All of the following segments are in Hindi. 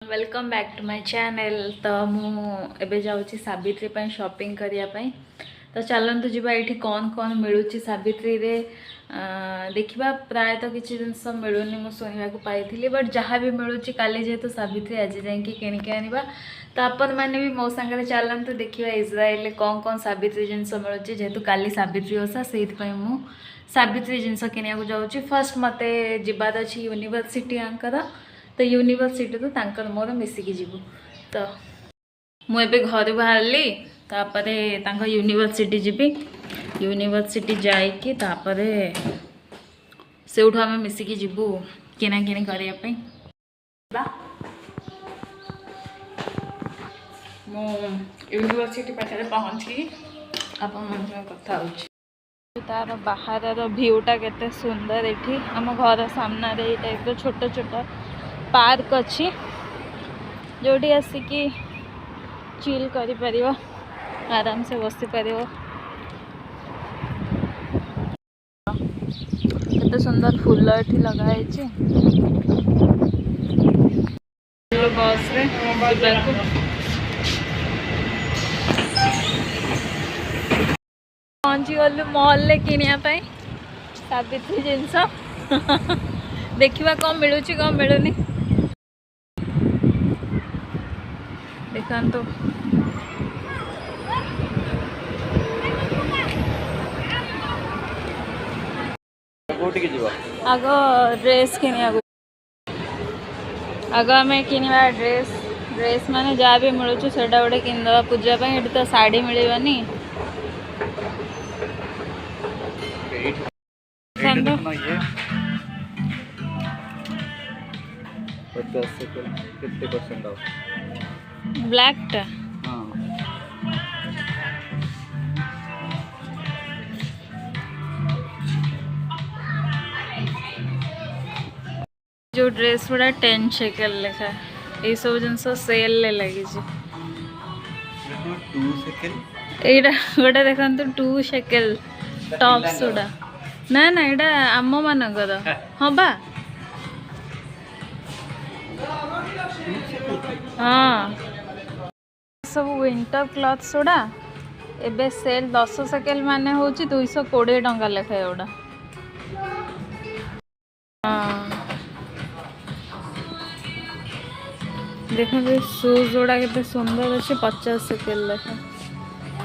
Welcome back to my channel. तो मुझे जाऊँगी सावित्री पे शॉपिंग करने। तो चलतु जीवा ये कौन कौन मिलूँ सावित्री रे देखा प्रायतः किसी जिनस मिलूनी मुझे शुणा पाई बट जहाँ भी मिलूँ काली जेहेतु सावित्री आज जाकि किणिक आना तो आपण मैंने भी मो सांगे चलतु देखा इज्राएल कौन कौन सावित्री जिनस मिलूँ जेहेतु काली सावित्री ओषा से सावित्री जिनस किणा जाऊँगी। फर्स्ट मत जबार अच्छी यूनिवर्सिटी आंकर तो यूनिवर्सिटी तो तांकर मोर मिसिकी जीवु। तो मुझे घर बाहरली तापर यूनिवर्सिटी जीवी यूनिवर्सिटी जाइकी तापर से आम मिसिकी जीवु किना किणी करने। मु यूनिवर्सिटी पाखे पहुँची आप कथा तार बाहर भ्यूटा केते सुंदर ये आम घर सामने ये टाइप छोट छोट पार्क अच्छी जोटी आसिकी चिल करि परियो आराम से बसी परियो। केते सुंदर फूल ये लगाई बस रे पहुँची गलु मॉल ले किनिया सावित्री जिनस देखा कौन मिलूँ कौन मिलूनी देखा तो आग ड्रेस किनिया आग आम किनिया ड्रेस माने जहाँ भी मिलूँ से गोटे किनदे पूजापी ये तो शाढ़ी मिलवानी ब्लैक टा जो ड्रेस गुड़ा 10 शेकेल लेखा ये सब जिनस सेल लगी गोटे देखा 2 शेकेल टॉप्स गुड़ा ना ना यहाँ आम मानकर हाँ बा हाँ सब विंटर क्लॉथ्स गुड़ा एबे सेल 10 शेकेल माने हूँ 220 टंका लेखाए गुड़ा। हाँ देखते शूज गुड़ा के सुंदर अच्छे 50 शेकेल लेखा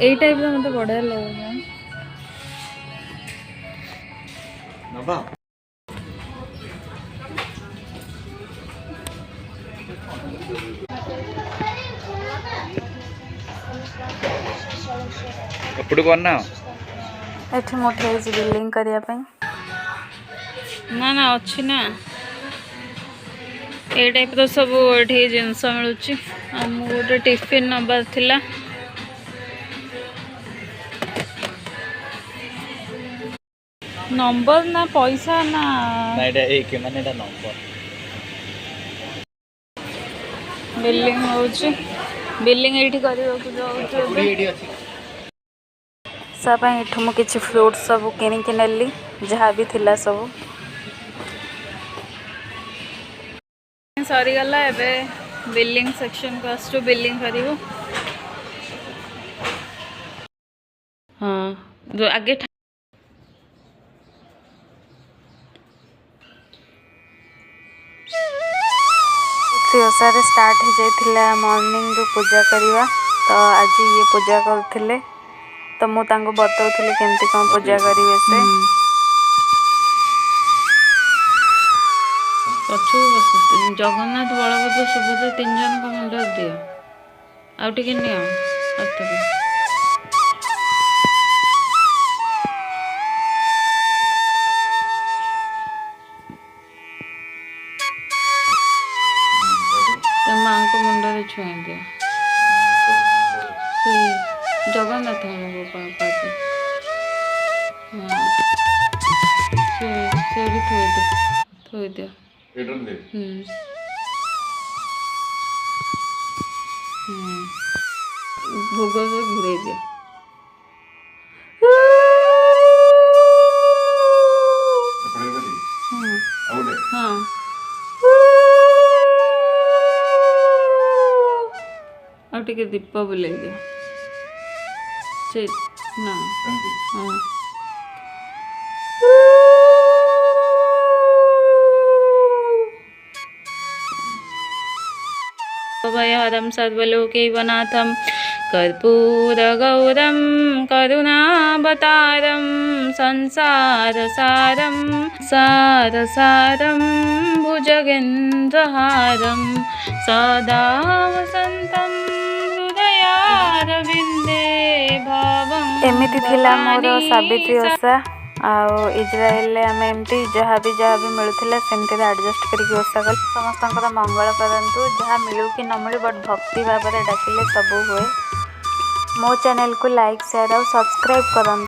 यही टाइप मत बढ़िया लगे। एठी मोठे बिलिंग करने ना ना अच्छी ना ये टाइप तो सब ये जिनस मिलूँ आमको गोटे टिफिन नंबर थिला नंबर ना पैसा ना बिलिंग होची बिलिंग ये सब किसी फ्रूट सब किनिकी नेली जहाँ भी थिला सब सरीगला एबे बिलिंग सेक्शन को आसु बिलिंग करिवो। हाँ जो आगे ओषारे स्टार्ट हो जाइथिला मॉर्निंग रू पूजा करवा तो आज ये पूजा करथिले तो मु तांको बताउथिले केमती कौन पूजा करिवे से पछु जगन्नाथ बलभद्र सुभद्रा 3 जन को मुंड दियो आउ टिके नियो माँ को मुंडे छुआ दिया जगन्नाथ पापा हाँ से भी थोई दियो भोग से घूरे दियो हाँ ଆଉ ଟିକେ ଦୀପ ବୁଲେଇ ଦିଅ ସେ ନା ହଁ भयहरं सर्वलोकैकनाथं कर्पूरगौरं करुणावतारं संसारसारं सारसारं भुजगेन्द्रहारं सदा वसन्तं हृदयारविन्दे भावं एमिति थिला मोर सावित्री ओषा आउ इज्राएल आम एमती जहाँ भी मिलूला सेमती एडजस्ट करके ओषा कल समस्त मंगल करंतु जहाँ मिलू कि न मिलू बट भक्ति भाव में डाकिले सब हुए। मो चैनल को लाइक शेयर और सब्सक्राइब करंतु।